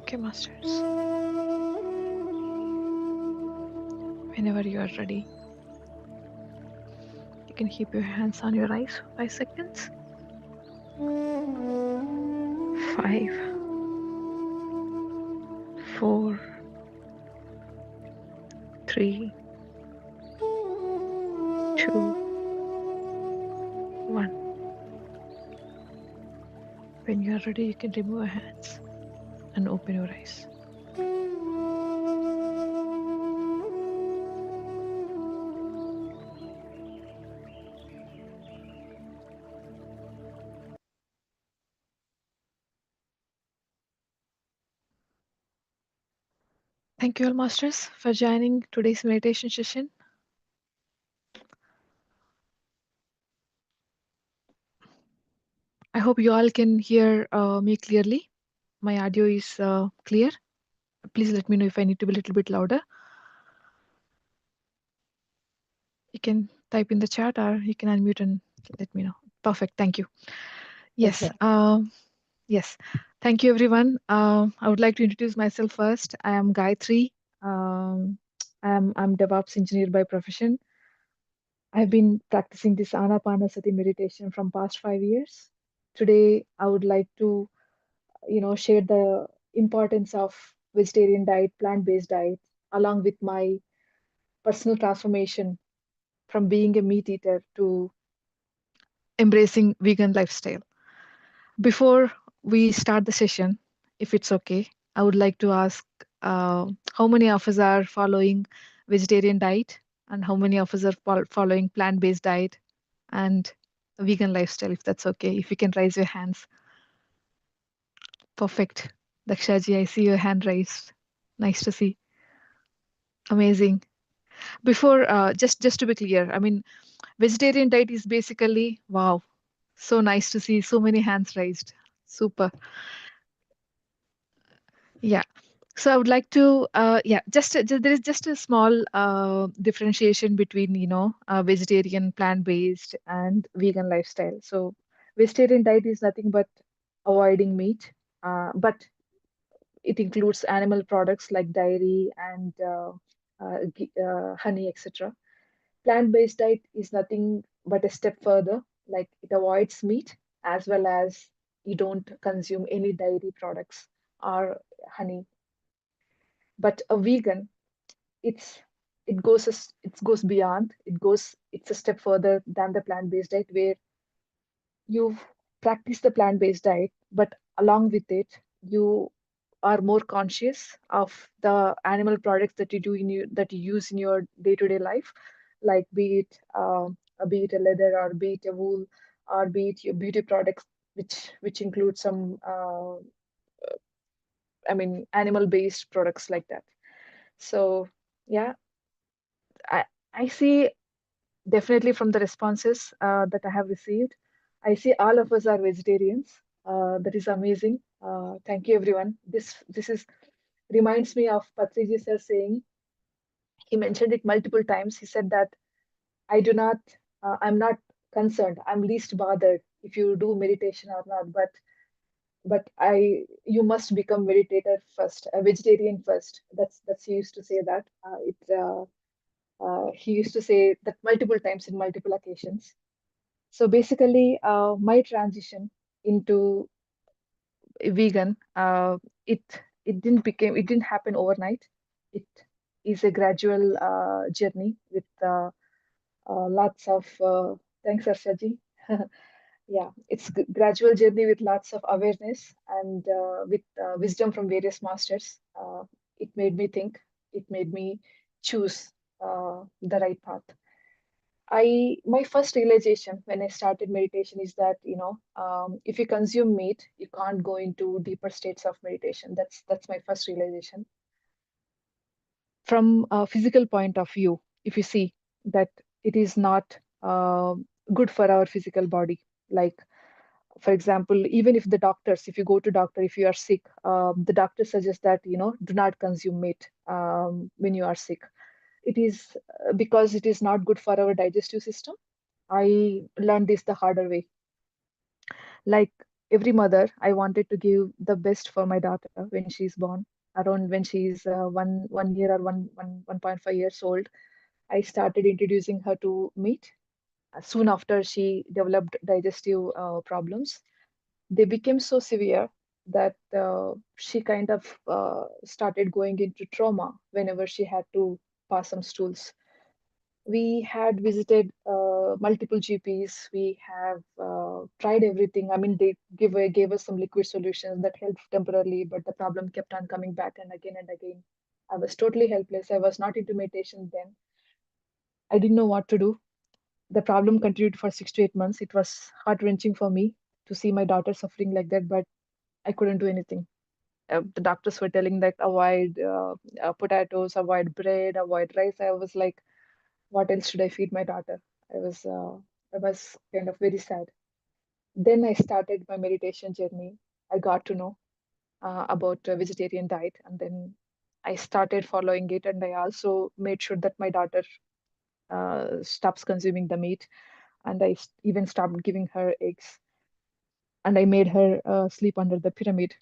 Okay, masters. Whenever you are ready, you can keep your hands on your eyes for 5 seconds. 5, 4, 3, 2, 1. When you are ready, you can remove your hands and open your eyes. Thank you all, masters, for joining today's meditation session. I hope you all can hear me clearly. My audio is clear. Please let me know if I need to be a little bit louder. You can type in the chat or you can unmute and let me know. Perfect. Thank you. Yes. Okay. Yes. Thank you, everyone. I would like to introduce myself first. I am Gayatri. Um, I'm DevOps engineer by profession. I've been practicing this Anapanasati meditation from past 5 years. Today, I would like to, share the importance of vegetarian diet, plant-based diet, along with my personal transformation from being a meat eater to embracing vegan lifestyle. Before we start the session, if it's okay, I would like to ask how many of us are following vegetarian diet and how many of us are following plant-based diet and a vegan lifestyle, if that's okay. If you can raise your hands. Perfect. Dakshaji, I see your hand raised. Nice to see. Amazing. Before, just to be clear, I mean, vegetarian diet is basically, wow, so nice to see so many hands raised. Super. Yeah. So I would like to, yeah, there is just a small differentiation between, vegetarian, plant-based, and vegan lifestyle. So vegetarian diet is nothing but avoiding meat, but it includes animal products like dairy and honey, etc. Plant-based diet is nothing but a step further, like it avoids meat as well as you don't consume any dairy products or honey. But a vegan, it's it goes beyond. It's a step further than the plant-based diet where you practice the plant-based diet, but along with it, you are more conscious of the animal products that that you use in your day-to-day life, like be it a leather or be it a wool or be it your beauty products, which include some animal-based products like that. So yeah, I I see definitely from the responses that I have received, I see all of us are vegetarians. That is amazing. Thank you, everyone. This is reminds me of Patriji sir saying, he mentioned it multiple times. He said that I do not, I'm not concerned. I'm least bothered if you do meditation or not. But you must become meditator first, a vegetarian first. That's he used to say that. He used to say that multiple times in multiple occasions. So basically, my transition into vegan, it it didn't happen overnight. It is a gradual journey with lots of thanks, Arshaji. Yeah, it's gradual journey with lots of awareness and with wisdom from various masters. It made me think. It made me choose the right path. My first realization when I started meditation is that if you consume meat, you can't go into deeper states of meditation. That's my first realization. From a physical point of view, if you see that it is not good for our physical body, like for example, even if the doctors, if you go to doctor, if you are sick, the doctor suggests that do not consume meat when you are sick. It is because it is not good for our digestive system. I learned this the harder way. Like every mother, I wanted to give the best for my daughter when she's born, around when she's 1 year or 1.5 years old. I started introducing her to meat. Soon after, she developed digestive problems. They became so severe that she kind of started going into trauma whenever she had to pass some stools. We had visited multiple GPs. We have tried everything. I mean, they gave us some liquid solutions that helped temporarily, but the problem kept on coming back and again and again. I was totally helpless. I was not into meditation then. I didn't know what to do. The problem continued for 6 to 8 months. It was heart wrenching for me to see my daughter suffering like that, but I couldn't do anything. The doctors were telling that avoid potatoes, avoid bread, avoid rice. I was like, what else should I feed my daughter? I was uh, I was kind of very sad. Then I started my meditation journey. I got to know about vegetarian diet, and then I started following it. And I also made sure that my daughter stops consuming the meat, and even stopped giving her eggs. And I made her sleep under the pyramid.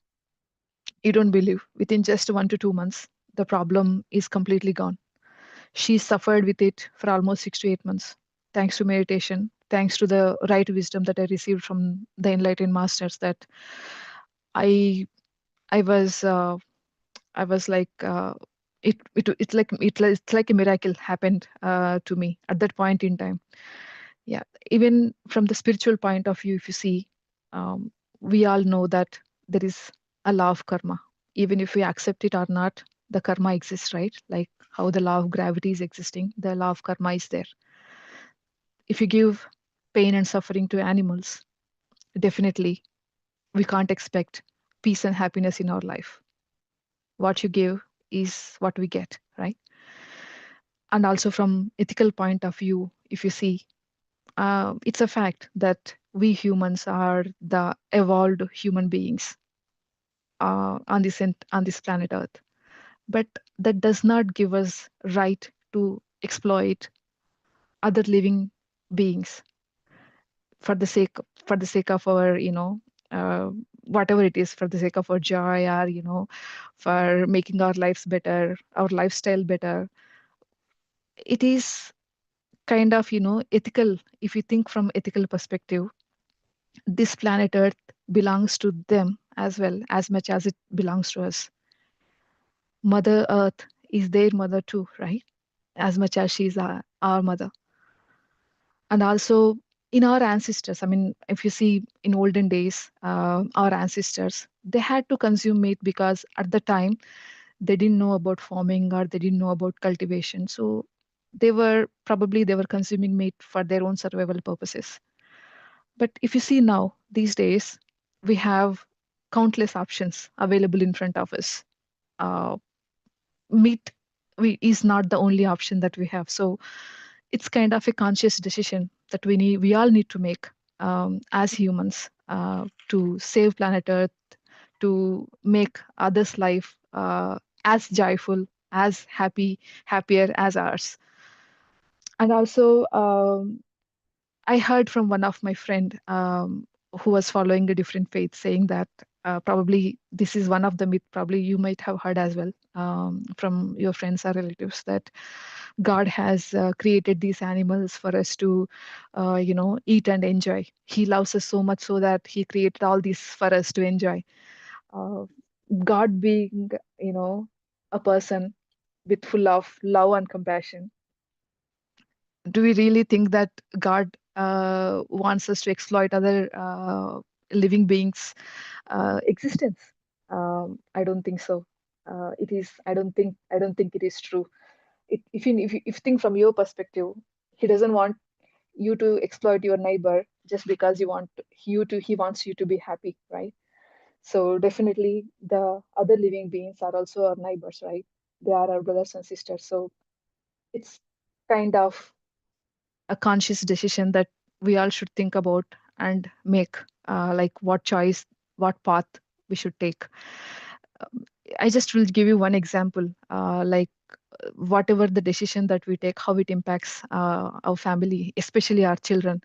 You don't believe, within just 1 to 2 months, the problem is completely gone. She suffered with it for almost 6 to 8 months, thanks to meditation, thanks to the right wisdom that I received from the enlightened masters. That I I was uh, I was like it's like a miracle happened to me at that point in time. Yeah, even from the spiritual point of view, if you see, um, we all know that there is a law of karma. Even if we accept it or not, the karma exists, right? Like how the law of gravity is existing, the law of karma is there. If you give pain and suffering to animals, definitely we can't expect peace and happiness in our life. What you give is what we get, right? And also from ethical point of view, if you see, it's a fact that we humans are the evolved human beings on this planet Earth. But that does not give us right to exploit other living beings for the sake of our, uh, whatever it is, for the sake of our joy, or for making our lives better, our lifestyle better. It is kind of ethical. If you think from ethical perspective, this planet Earth belongs to them as well, as much as it belongs to us. Mother Earth is their mother too, right? As much as she's our mother. And also in our ancestors, I mean, if you see in olden days, our ancestors, they had to consume meat because at the time they didn't know about farming, or they didn't know about cultivation. So they were consuming meat for their own survival purposes. But if you see now, these days, we have countless options available in front of us. Uh, Meat is not the only option that we have. So it's kind of a conscious decision that we all need to make as humans, to save planet Earth, to make others' life as joyful, as happier as ours. And also, I heard from one of my friend, who was following a different faith, saying that probably this is one of the myth. Probably you might have heard as well, from your friends or relatives, that God has created these animals for us to, eat and enjoy. He loves us so much so that He created all these for us to enjoy. Uh, God being, a person with full of love and compassion, do we really think that God wants us to exploit other living beings' existence? I don't think so. It is. I don't think. I don't think it is true. If you think from your perspective, He doesn't want you to exploit your neighbor just because He wants you to be happy, right? So definitely, the other living beings are also our neighbors, right? They are our brothers and sisters. So it's kind of a conscious decision that we all should think about and make, like what choice, what path we should take. Um, I just will give you one example, like whatever the decision that we take, how it impacts our family, especially our children.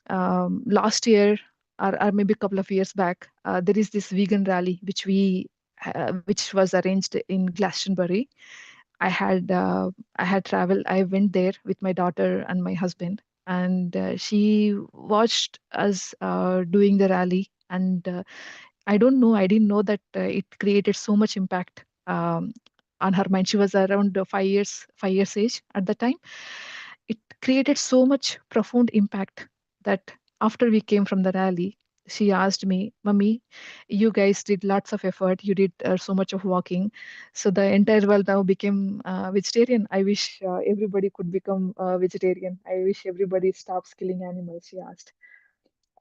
Last year, or maybe a couple of years back, there is this vegan rally which was arranged in Glastonbury. I had traveled. I went there with my daughter and my husband, and she watched us doing the rally. And I don't know. I didn't know that it created so much impact on her mind. She was around 5 years age at the time. It created so much profound impact that after we came from the rally, she asked me, "Mummy, you guys did lots of effort. You did so much of walking. So the entire world now became vegetarian. I wish everybody could become vegetarian. I wish everybody stops killing animals," she asked.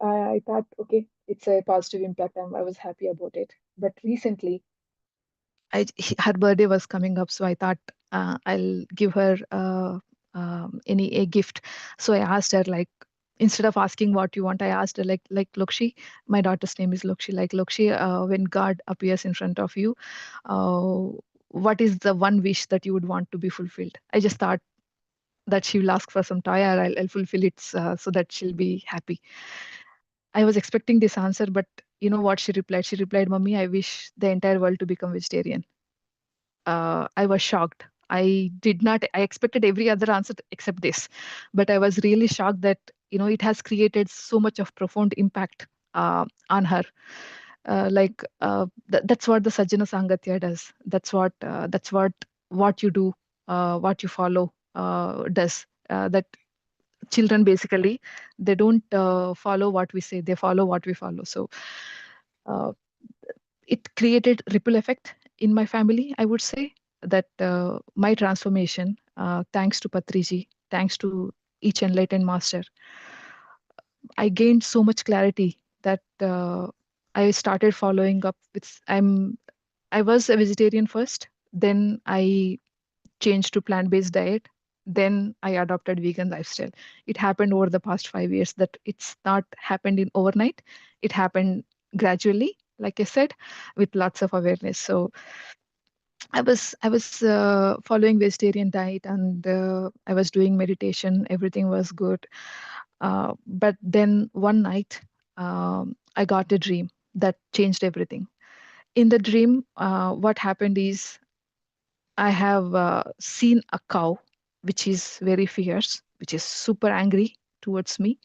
I thought, okay, it's a positive impact. I was happy about it. But recently, her birthday was coming up, so I thought I'll give her any a gift. So I asked her, like, instead of asking what you want, I asked her, like Lokshi, my daughter's name is Lokshi. Like, Lokshi, when God appears in front of you, uh, what is the one wish that you would want to be fulfilled? I just thought that she will ask for some toy, or I'll fulfill it so that she'll be happy. I was expecting this answer, but you know what she replied? She replied, "Mummy, I wish the entire world to become vegetarian." I was shocked. I expected every other answer except this, but I was really shocked that, it has created so much of profound impact on her. That's what the Sajjana Sangatya does. That's what you do, what you follow does. That children basically, they don't follow what we say, they follow what we follow. So uh, it created ripple effect in my family, I would say. That my transformation, thanks to Patriji, thanks to each enlightened master, I gained so much clarity that I started following up with. I was a vegetarian first, then I changed to plant-based diet, then I adopted vegan lifestyle. It happened over the past 5 years. That it's not happened in overnight. It happened gradually, like I said, with lots of awareness. So I was following vegetarian diet, and I was doing meditation. Everything was good. But then one night, I got a dream that changed everything. In the dream, what happened is I have seen a cow which is very fierce, which is super angry towards me.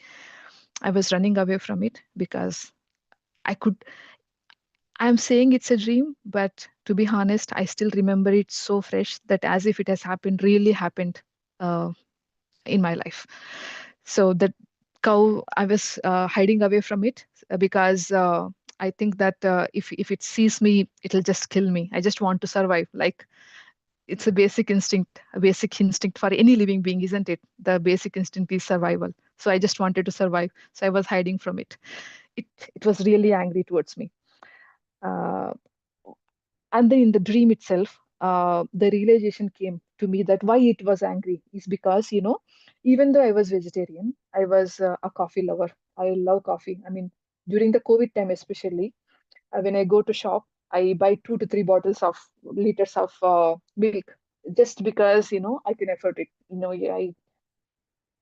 I was running away from it because I could. I'm saying it's a dream, but to be honest, I still remember it so fresh that as if it has happened, really happened uh, in my life. So the cow, I was hiding away from it because I think that if it sees me, it'll just kill me. I just want to survive. Like, it's a basic instinct for any living being, isn't it? The basic instinct is survival. So I just wanted to survive. So I was hiding from it. It it was really angry towards me. Uh, and then in the dream itself, the realization came to me that why it was angry is because, even though I was vegetarian, I was a coffee lover. I love coffee. I mean, during the COVID time, especially, when I go to shop, I buy 2 to 3 bottles of liters of milk just because, I can afford it. Yeah,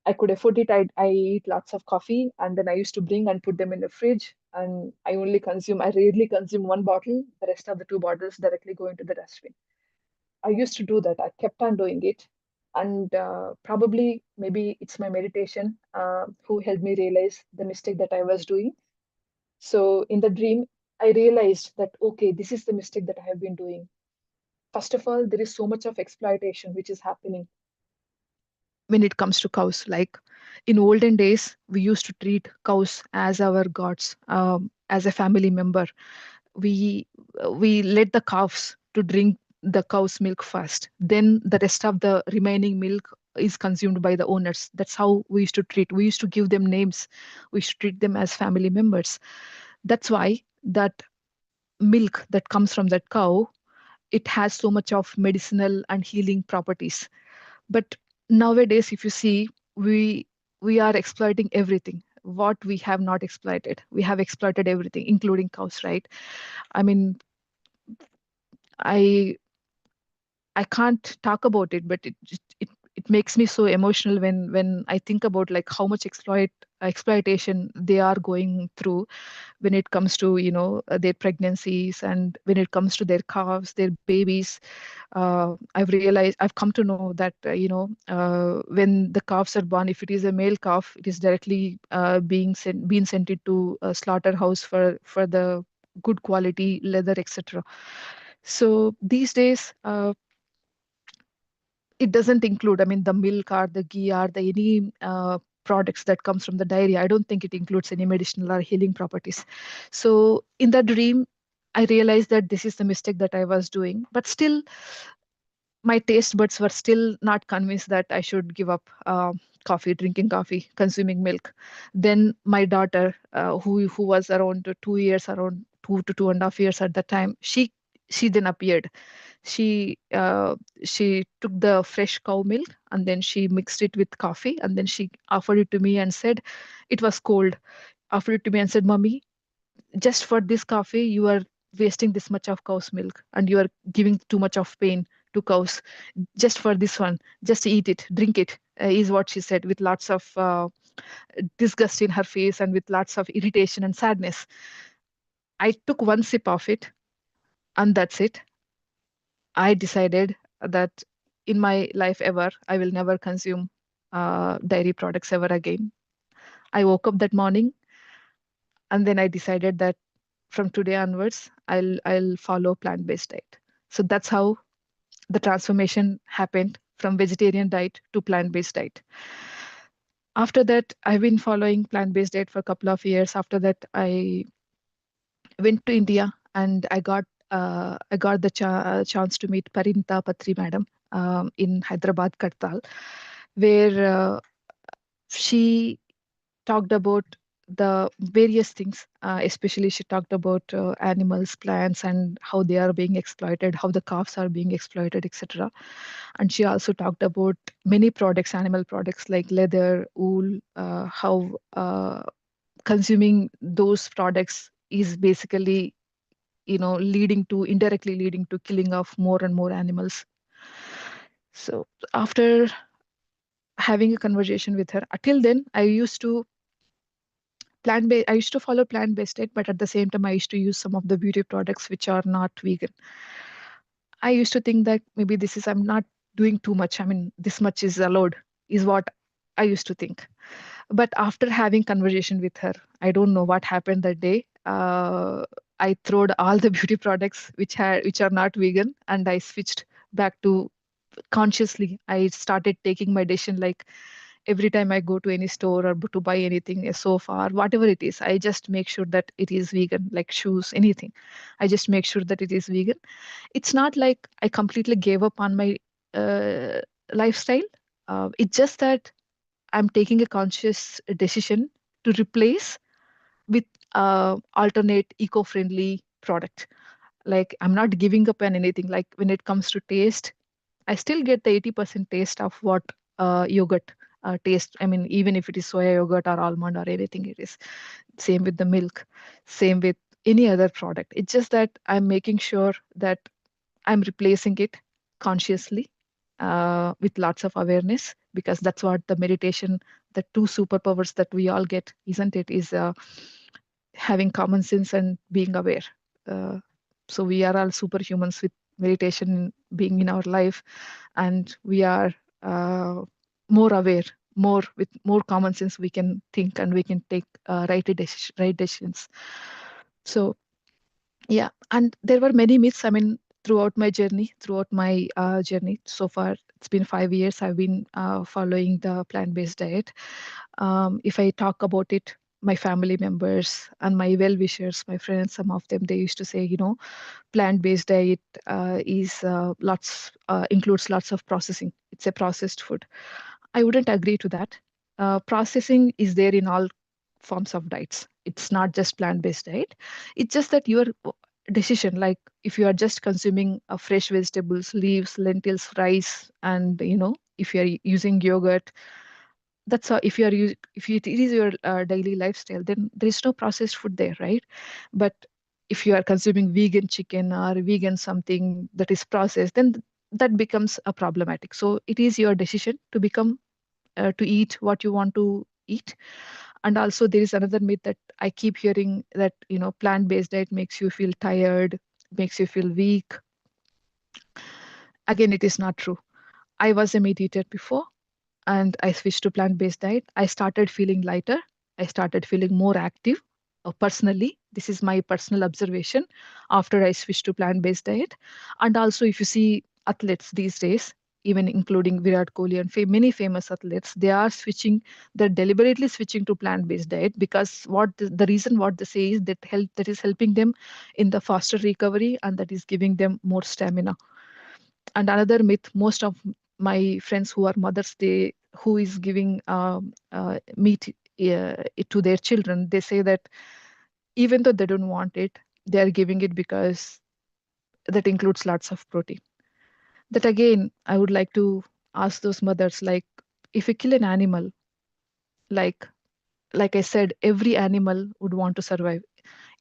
I could afford it. I eat lots of coffee, and then I used to bring and put them in the fridge. And I rarely consume one bottle. The rest of the 2 bottles directly go into the dustbin. I used to do that. I kept on doing it. And probably maybe it's my meditation who helped me realize the mistake that I was doing. So in the dream, I realized that, okay, this is the mistake that I have been doing. First of all, there is so much of exploitation which is happening when it comes to cows. Like, in olden days, we used to treat cows as our gods, as a family member. We we let the calves to drink the cow's milk first, then the rest of the remaining milk is consumed by the owners. That's how we used to give them names. We used to treat them as family members. That's why that milk that comes from that cow, it has so much of medicinal and healing properties. But nowadays, if you see, we are exploiting everything. What we have not exploited, we have exploited everything, including cows, right? I mean, I I can't talk about it, but it it makes me so emotional when I think about like how much exploitation they are going through when it comes to their pregnancies, and when it comes to their calves, their babies. I've come to know that when the calves are born, if it is a male calf, it is directly being sent into a slaughterhouse for the good quality leather, etc. So these days, it doesn't include, I mean, the milk or the ghee or the any products that comes from the dairy. I don't think it includes any medicinal or healing properties. So in that dream, I realized that this is the mistake that I was doing, but still my taste buds were still not convinced that I should give up coffee, drinking coffee, consuming milk. Then my daughter, who was around 2 years, around 2 to 2.5 years at the time, she then appeared. She took the fresh cow milk and then she mixed it with coffee, and then she offered it to me and said it was cold. Offered it to me and said, "Mommy, just for this coffee, you are wasting this much of cow's milk and you are giving too much of pain to cows. Just for this one, just eat it, drink it," is what she said, with lots of disgust in her face and with lots of irritation and sadness. I took one sip of it, and that's it. I decided that in my life ever, I will never consume dairy products ever again. I woke up that morning and then I decided that from today onwards, I'll follow plant-based diet. So that's how the transformation happened from vegetarian diet to plant-based diet. After that, I've been following plant-based diet for a couple of years. After that, I went to India and I got the chance to meet Parinita Patri madam in Hyderabad, Kartal, where she talked about the various things. Especially, she talked about animals, plants, and how they are being exploited, how the calves are being exploited, etc. And she also talked about many products, animal products like leather, wool, how consuming those products is basically leading to indirectly leading to killing of more and more animals. So after having a conversation with her, till then I used to follow plant-based diet, but at the same time I used to use some of the beauty products which are not vegan. I used to think that maybe I'm not doing too much. I mean, this much is allowed, is what I used to think. But after having conversation with her, I don't know what happened that day. I throwed all the beauty products which are not vegan, and I switched back to consciously. I started taking my decision like every time I go to any store or to buy anything, a sofa or whatever it is, I just make sure that it is vegan, like shoes, anything. I just make sure that it is vegan. It's not like I completely gave up on my uh, lifestyle. It's just that I'm taking a conscious decision to replace with alternate eco-friendly product. Like I'm not giving up on anything. Like when it comes to taste, I still get the 80% taste of what yogurt taste. I mean, even if it is soya yogurt or almond or anything it is. Same with the milk, same with any other product. It's just that I'm making sure that I'm replacing it consciously with lots of awareness, because that's what the meditation, the two superpowers that we all get, isn't it? Is having common sense and being aware. Uh, so we are all superhumans with meditation being in our life, and we are uh, more aware, more with more common sense. We can think and we can take right decisions. So yeah, and there were many myths. I mean, throughout my journey so far, it's been 5 years. I've been following the plant-based diet. If I talk about it, my family members and my well-wishers, my friends, some of them, they used to say, plant-based diet is lots includes lots of processing. It's a processed food. I wouldn't agree to that. Processing is there in all forms of diets. It's not just plant-based diet. It's just that your decision, like if you are just consuming fresh vegetables, leaves, lentils, rice, and if you are using yogurt, that's if you are if it is your daily lifestyle, then there is no processed food there, right? But if you are consuming vegan chicken or vegan something that is processed, then that becomes a problematic. So it is your decision to become to eat what you want to eat. And also there is another myth that I keep hearing, that plant-based diet makes you feel tired, makes you feel weak. Again, it is not true. I was a meat eater before, and I switched to plant-based diet. I started feeling lighter. I started feeling more active. Personally, this is my personal observation after I switched to plant-based diet. And also, if you see athletes these days, even including Virat Kohli and many famous athletes, they are switching. They're deliberately switching to plant-based diet because the reason what they say is that is helping them in the faster recovery, and that is giving them more stamina. And another myth, most of my friends who are mothers, they who is giving meat to their children, they say that even though they don't want it, they are giving it because that includes lots of protein. That again, I would like to ask those mothers, like, if you kill an animal, like like I said, every animal would want to survive.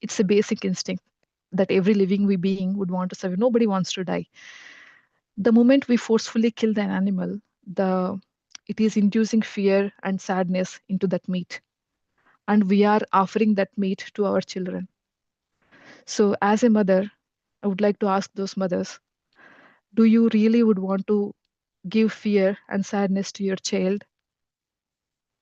It's a basic instinct that every living being would want to survive. Nobody wants to die. The moment we forcefully kill the animal, the it is inducing fear and sadness into that meat, and we are offering that meat to our children. So as a mother, I would like to ask those mothers, do you really would want to give fear and sadness to your child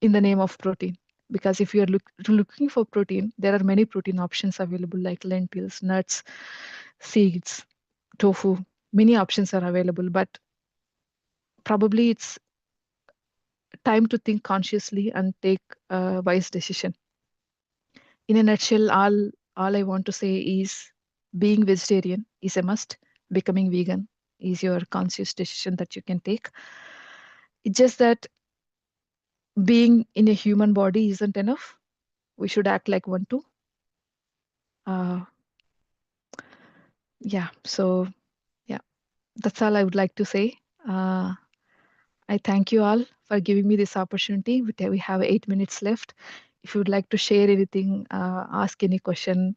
in the name of protein? Because if you're looking for protein, there are many protein options available, like lentils, nuts, seeds, tofu. Many options are available, but probably it's time to think consciously and take a wise decision. In a nutshell, all I want to say is being vegetarian is a must. Becoming vegan is your conscious decision that you can take. It's just that being in a human body isn't enough. We should act like one too. Uh, yeah. So yeah, that's all I would like to say. Uh, I thank you all for giving me this opportunity. We have 8 minutes left. If you would like to share anything, ask any question,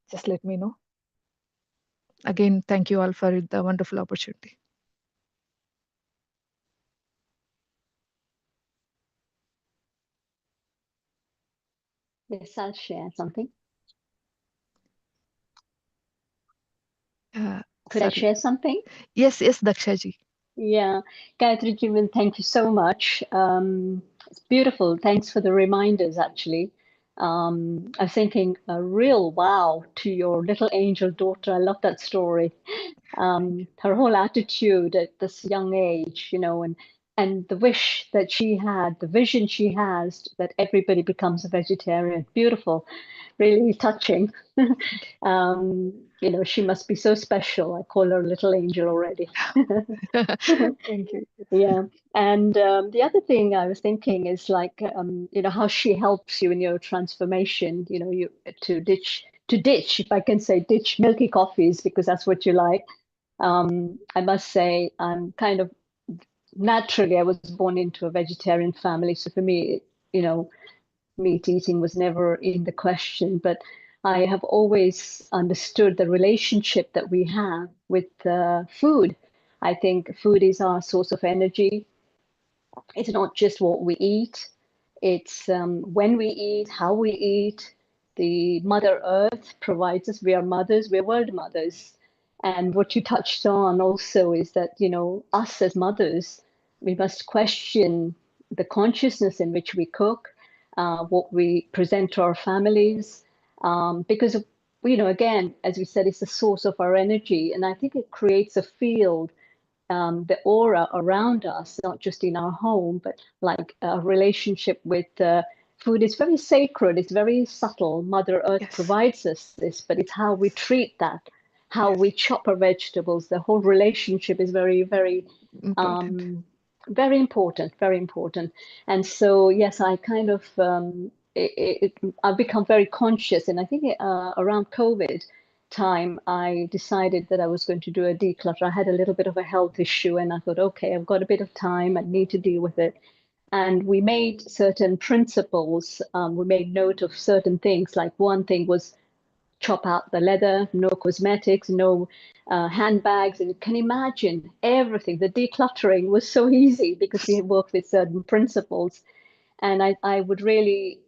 just let me know. Again, thank you all for the wonderful opportunity. Yes, I'll share something. Could I Sorry. share something? Yes, yes, Dakshaji. Yeah, Gayatri Jivan, thank you so much. It's beautiful. Thanks for the reminders, actually. I was thinking a real wow to your little angel daughter. I love that story. Her whole attitude at this young age, and the wish that she had, the vision she has that everybody becomes a vegetarian. Beautiful, really touching. She must be so special. I call her little angel already. Thank you. Yeah. And the other thing I was thinking is like, how she helps you in your transformation, you to ditch, if I can say ditch milky coffees because that's what you like. I must say, I'm kind of naturally, I was born into a vegetarian family. So for me, you know, meat eating was never in the question, but I have always understood the relationship that we have with food. I think food is our source of energy. It's not just what we eat, it's when we eat, how we eat. The Mother Earth provides us, we are mothers, we're world mothers. And what you touched on also is that, us as mothers, we must question the consciousness in which we cook, what we present to our families, because, again, as we said, it's the source of our energy. And I think it creates a field, the aura around us, not just in our home, but like a relationship with food is very sacred. It's very subtle. Mother Earth Yes, provides us this, but it's how we treat that, how yes, we chop our vegetables. The whole relationship is very, very, important. um, very important, very important. And so, yes, I kind of, I've become very conscious. And I think around COVID, time, I decided that I was going to do a declutter. I had a little bit of a health issue, and I thought, okay, I've got a bit of time, I need to deal with it. And we made certain principles, we made note of certain things. Like one thing was chop out the leather, no cosmetics, no handbags. And you can imagine everything. The decluttering was so easy because we work with certain principles. And I would really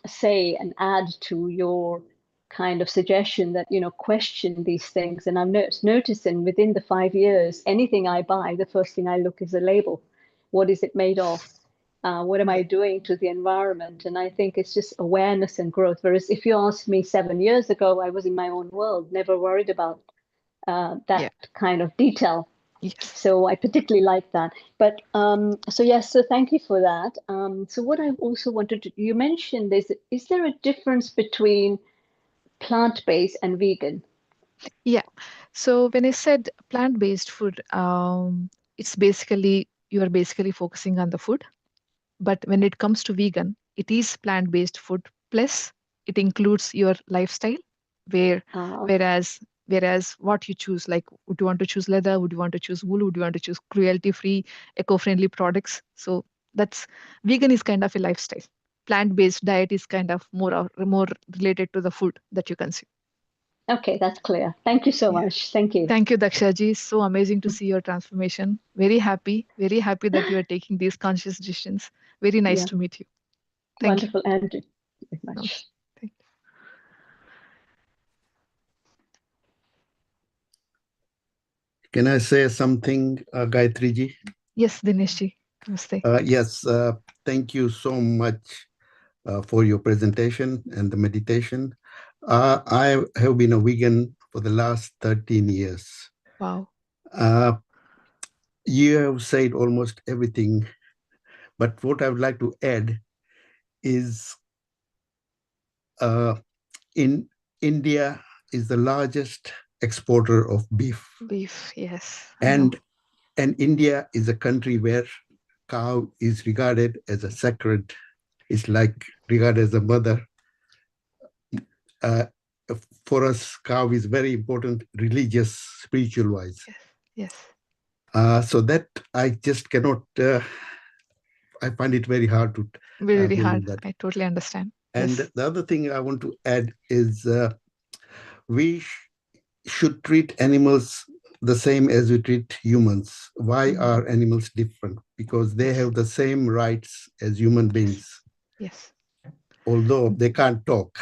say and add to your kind of suggestion that, question these things. And I'm noticing within the 5 years, anything I buy, the first thing I look is the label. What is it made of? What am I doing to the environment? And I think it's just awareness and growth. Whereas if you asked me 7 years ago, I was in my own world, never worried about Yeah. that kind of detail. Yes. So I particularly like that. But so yes, so thank you for that. So what I also wanted to, you mentioned is there a difference between plant-based and vegan? Yeah. So when I said plant-based food, it's basically you are basically focusing on the food. But when it comes to vegan, it is plant-based food plus it includes your lifestyle, where Uh, whereas what you choose, like would you want to choose leather, would you want to choose wool, would you want to choose cruelty-free, eco-friendly products? So that's vegan is kind of a lifestyle. Plant-based diet is kind of more related to the food that you consume. okay, that's clear. Thank you so Yeah. much. Thank you. Thank you, Dakshaji. So amazing to see your transformation. Very happy that you are taking these conscious decisions. Very nice Yeah, to meet you. Thank you. wonderful, Andrew. Very Okay. much. Thank you. Can I say something, Gayatri ji? Yes, Dineshji. Namaste. Yes, thank you so much for your presentation and the meditation. I have been a vegan for the last 13 years. Wow. Uh, you have said almost everything, but what I would like to add is in India is the largest exporter of beef. Beef. Yes, I know. And India is a country where cow is regarded as a sacred, it's like regarded as a mother. Uh, for us, cow is very important, religious, spiritual wise. Yes. Yes. So that I just cannot. I find it very hard to Very hard. believe that. I totally understand. And Yes. the other thing I want to add is we should treat animals the same as we treat humans. Why Mhm. are animals different? Because they Yes. have the same rights as human beings, Yes. although they can't talk.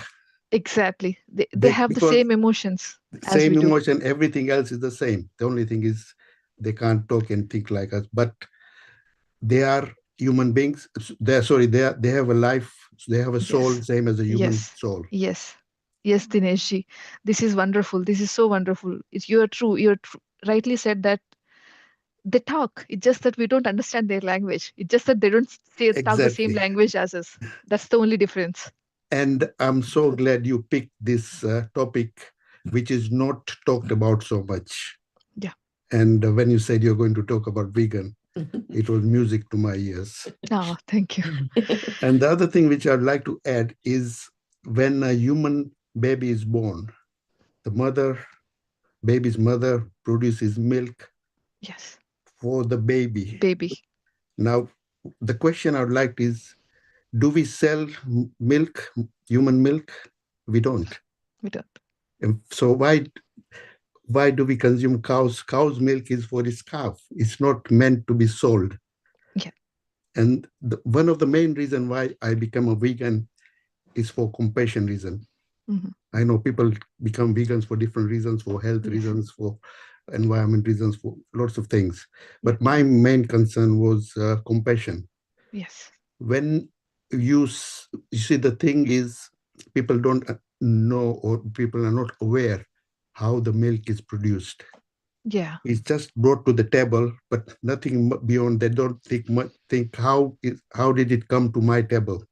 Exactly. They have the Because same emotions as we same do. emotion, everything else is the same. The only thing is they can't talk and think like us, but they are human beings. They have a life, they have a soul, Yes. same as a human Yes. soul. Yes. Yes, Dineshji. This is wonderful. This is so wonderful. You're true. Rightly said that they talk. It's just that we don't understand their language. It's just that they don't talk the same Exactly. language as us. That's the only difference. And I'm so glad you picked this topic, which is not talked about so much. Yeah. And when you said you're going to talk about vegan, it was music to my ears. Oh, thank you. And the other thing which I'd like to add is when a human baby is born, the baby's mother produces milk Yes. for the baby. Baby. Now, the question I would like is, do we sell milk, human milk? We don't. We don't. And so why do we consume cows? Cow's milk is for its calf. It's not meant to be sold. Yeah. And one of the main reasons why I become a vegan is for compassion reason. Mhm. I know people become vegans for different reasons, for health Yes. reasons, for environment reasons, for lots of things. Yeah. But my main concern was compassion. Yes. When you see, the thing is, people don't know, or people are not aware how the milk is produced. Yeah. It's just brought to the table, but nothing beyond. They don't think how did it come to my table.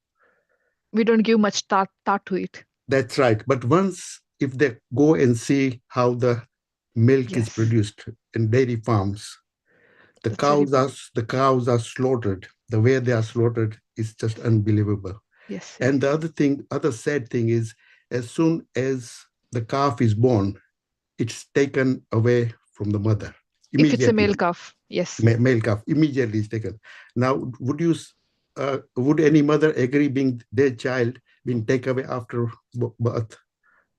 We don't give much thought to it. That's right. But once, if they go and see how the milk is Yes. produced in dairy farms, That's very. the cows are slaughtered. The way they are slaughtered is just unbelievable. Yes, it And is. the other sad thing is, as soon as the calf is born, it's taken away from the mother If it's a immediately. male calf, yes. Male calf immediately is taken. Now, would any mother agree being their child being taken away after birth?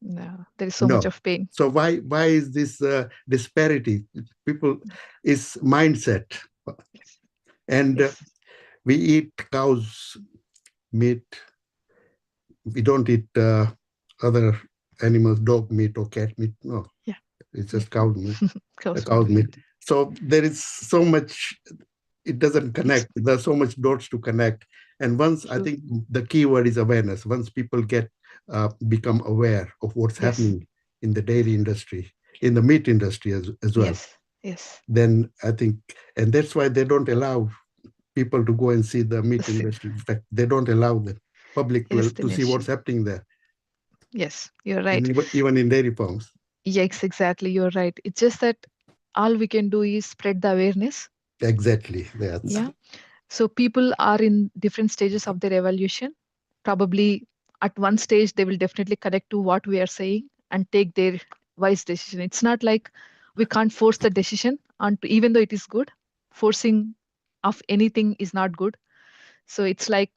No, there is so much No. of pain. So why is this disparity? People is mindset, Yes. and Yes. we eat cows meat. We don't eat other animals, dog meat or cat meat. No, Yeah. it's Yeah. just cow meat. Cow's meat. Cow meat. So there is so much. It doesn't connect. There's so much dots to connect. And once I True. think the key word is awareness. Once people get become aware of what's Yes. happening in the dairy industry, in the meat industry as well, Yes. Yes. then I think, and that's why they don't allow people to go and see the meat industry. In fact, they don't allow the public Yes, to see Dinesh. what's happening there, Yes, you're and right. even in dairy farms. Yes, exactly. You're right. It's just that all we can do is spread the awareness. Exactly. That's Yeah. So people are in different stages of their evolution. Probably at one stage, they will definitely connect to what we are saying and take their wise decision. It's not like we can't force the decision onto, even though it is good, forcing of anything is not good. So it's like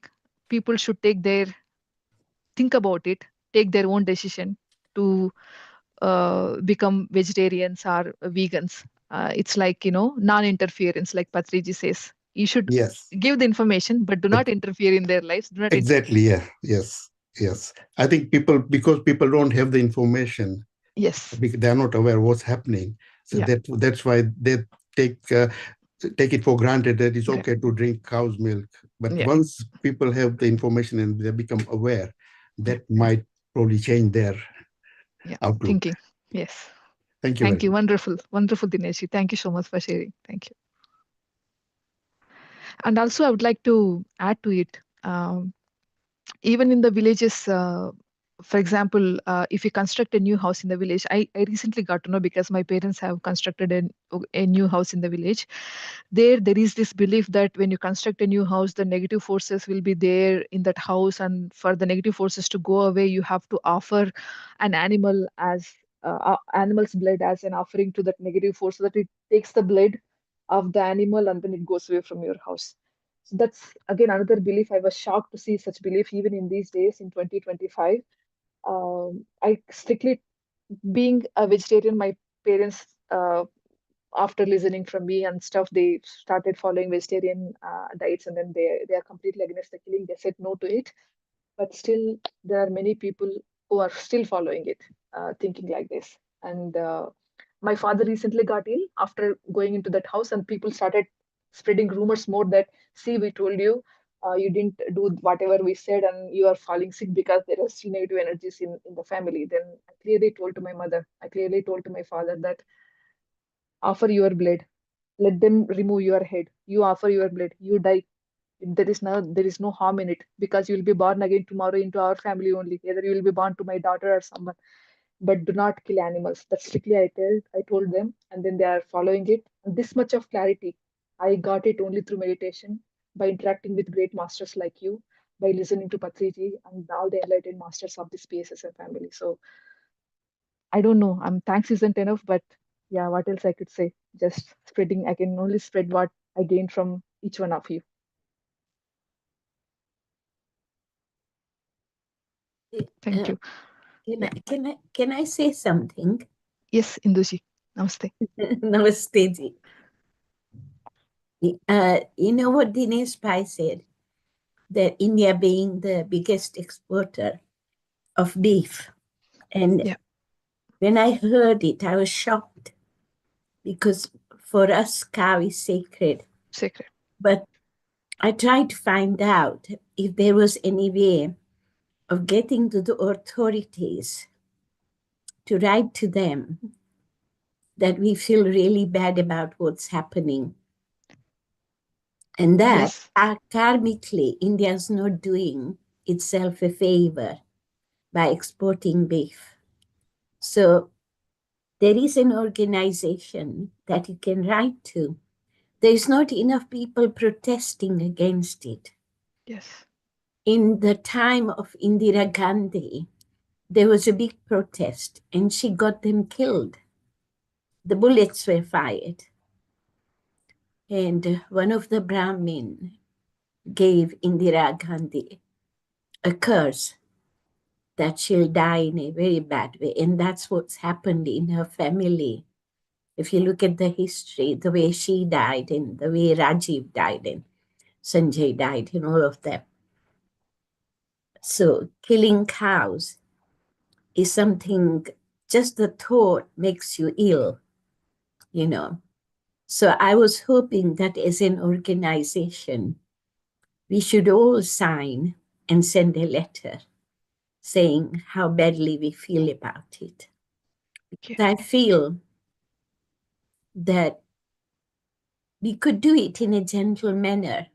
people should think about it, take their own decision to become vegetarians or vegans. It's like, non-interference, like Patriji says. You should yes. give the information, but do But not interfere in their lives. Do not exactly, yeah, yes, yes. I think people, because people don't have the information, Yes. they're not aware what's happening. So Yeah. that's why they take take it for granted that it's Great. okay to drink cow's milk. But Yeah. once people have the information and they become aware, Yeah. that might probably change their Yeah. outlook. Thinking. Yes. Thank you Thank very you. much. Wonderful. Wonderful, Dinesh. Thank you so much for sharing. Thank you. And also, I would like to add to it. Even in the villages, for example, if you construct a new house in the village, I recently got to know because my parents have constructed a new house in the village. There is this belief that when you construct a new house, the negative forces will be there in that house, and for the negative forces to go away, you have to offer an animal as animal's blood as an offering to that negative force, so that it takes the blood of the animal and then it goes away from your house. So that's again another belief. I was shocked to see such belief even in these days in 2025. I strictly, being a vegetarian, my parents, after listening from me and stuff, they started following vegetarian diets, and then they are completely against the killing. They said no to it, but still there are many people who are still following it, thinking like this. And my father recently got ill after going into that house, and people started spreading rumors more that, see, we told you, you didn't do whatever we said, and you are falling sick because there are still negative energies in the family. Then I clearly told to my mother, I clearly told to my father that, offer your blood, let them remove your head, you offer your blood, you die. There is no harm in it, because you will be born again tomorrow into our family only. Either you will be born to my daughter or someone, but do not kill animals. That's strictly I told them, and then they are following it. And this much of clarity, I got it only through meditation, by interacting with great masters like you, by listening to Patriji and all the enlightened masters of this PSSM family. So I don't know. Thanks isn't enough, but yeah, what else I could say? Just spreading. I can only spread what I gained from each one of you. Thank Uh, you. can Yeah. I can I say something? Yes, Induji. Namaste. Namaste ji. You know what Dinesh Pai said? That India being the biggest exporter of beef. And Yeah. when I heard it, I was shocked because for us, cow is sacred. Sacred. But I tried to find out if there was any way of getting to the authorities to write to them that we feel really bad about what's happening. And that Yes. karmically, India's not doing itself a favor by exporting beef. So there is an organization that you can write to. There's not enough people protesting against it. Yes. In the time of Indira Gandhi, there was a big protest and she got them killed. The bullets were fired. And one of the Brahmin gave Indira Gandhi a curse that she'll die in a very bad way. And that's what's happened in her family. If you look at the history, the way she died and the way Rajiv died and Sanjay died and all of them. So killing cows is something, just the thought makes you ill, you know. So I was hoping that as an organization, we should all sign and send a letter saying how badly we feel about it. Okay. I feel that we could do it in a gentle manner,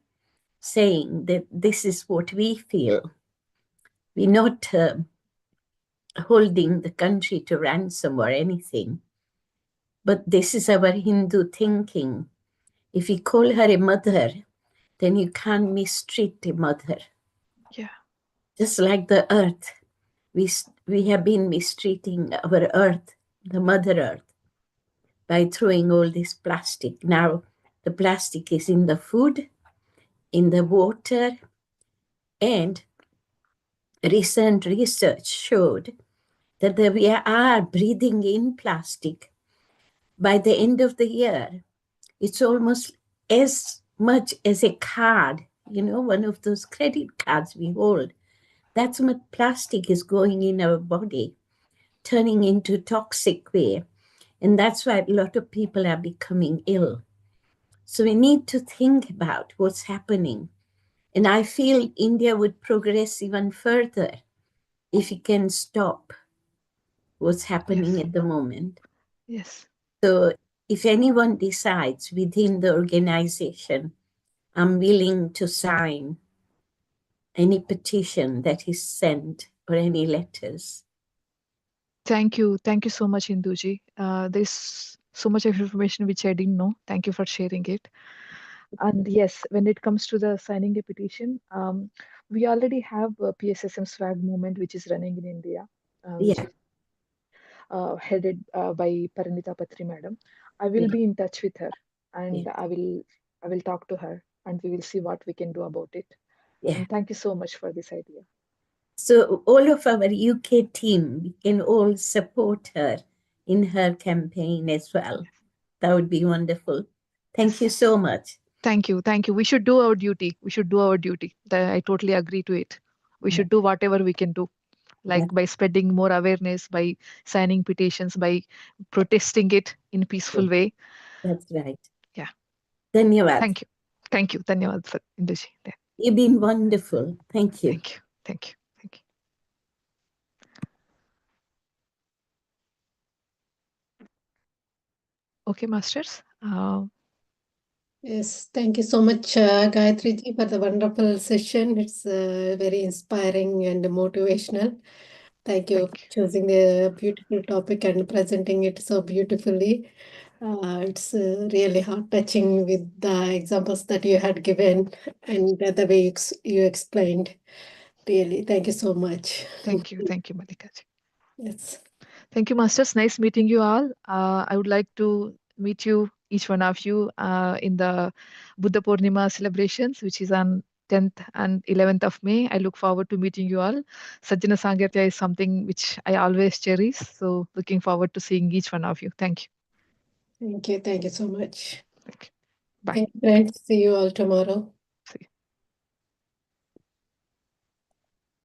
saying that this is what we feel. We're not holding the country to ransom or anything, but this is our Hindu thinking. If you call her a mother, then you can't mistreat a mother. Yeah. Just like the earth, we have been mistreating our earth, the mother earth, by throwing all this plastic. Now the plastic is in the food, in the water, and recent research showed that we are breathing in plastic. By the end of the year, it's almost as much as a card, one of those credit cards we hold. That's much plastic is going in our body, turning into toxic way. And that's why a lot of people are becoming ill. So we need to think about what's happening. And I feel India would progress even further if we can stop what's happening Yes. at the moment. Yes. So if anyone decides within the organization, I'm willing to sign any petition that is sent or any letters. Thank you. Thank you so much, Induji. There's so much of information which I didn't know. Thank you for sharing it. And yes, when it comes to the signing a petition, we already have a PSSM swag movement which is running in India, which Yeah, is headed by Parinita Patri madam. I will yeah, be in touch with her, yeah, and I will talk to her, and we will see what we can do about it. yeah. And thank you so much for this idea. So all of our UK team, we can all support her in her campaign as well. That would be wonderful. Thank you Yes. so much. Thank you. Thank you. We should do our duty. We should do our duty. I totally agree to it. We Yeah, should do whatever we can do, like that, by spreading more awareness, by signing petitions, by protesting it in a peaceful way. that's right. Yeah. Dhanyavad. Thank you. Thank you. Dhanyawad for Induji. Yeah. You've been wonderful. Thank you. Thank you. Thank you. Thank you. Okay, masters. Yes, thank you so much, Gayatri ji, for the wonderful session. It's very inspiring and motivational. Thank you for Thank you. choosing the beautiful topic and presenting it so beautifully. It's really heart-touching with the examples that you had given and the way you explained. Really, thank you so much. Thank you. Thank you, Malika ji. Yes. Thank you, masters. Nice meeting you all. I would like to meet you, each one of you, in the Buddha Purnima celebrations, which is on 10th and 11th of May. I look forward to meeting you all. Sajjana Sangatya is something which I always cherish. So, looking forward to seeing each one of you. Thank you. Thank you. Thank you so much. Thank you. Bye. Thank you, friends. See you all tomorrow.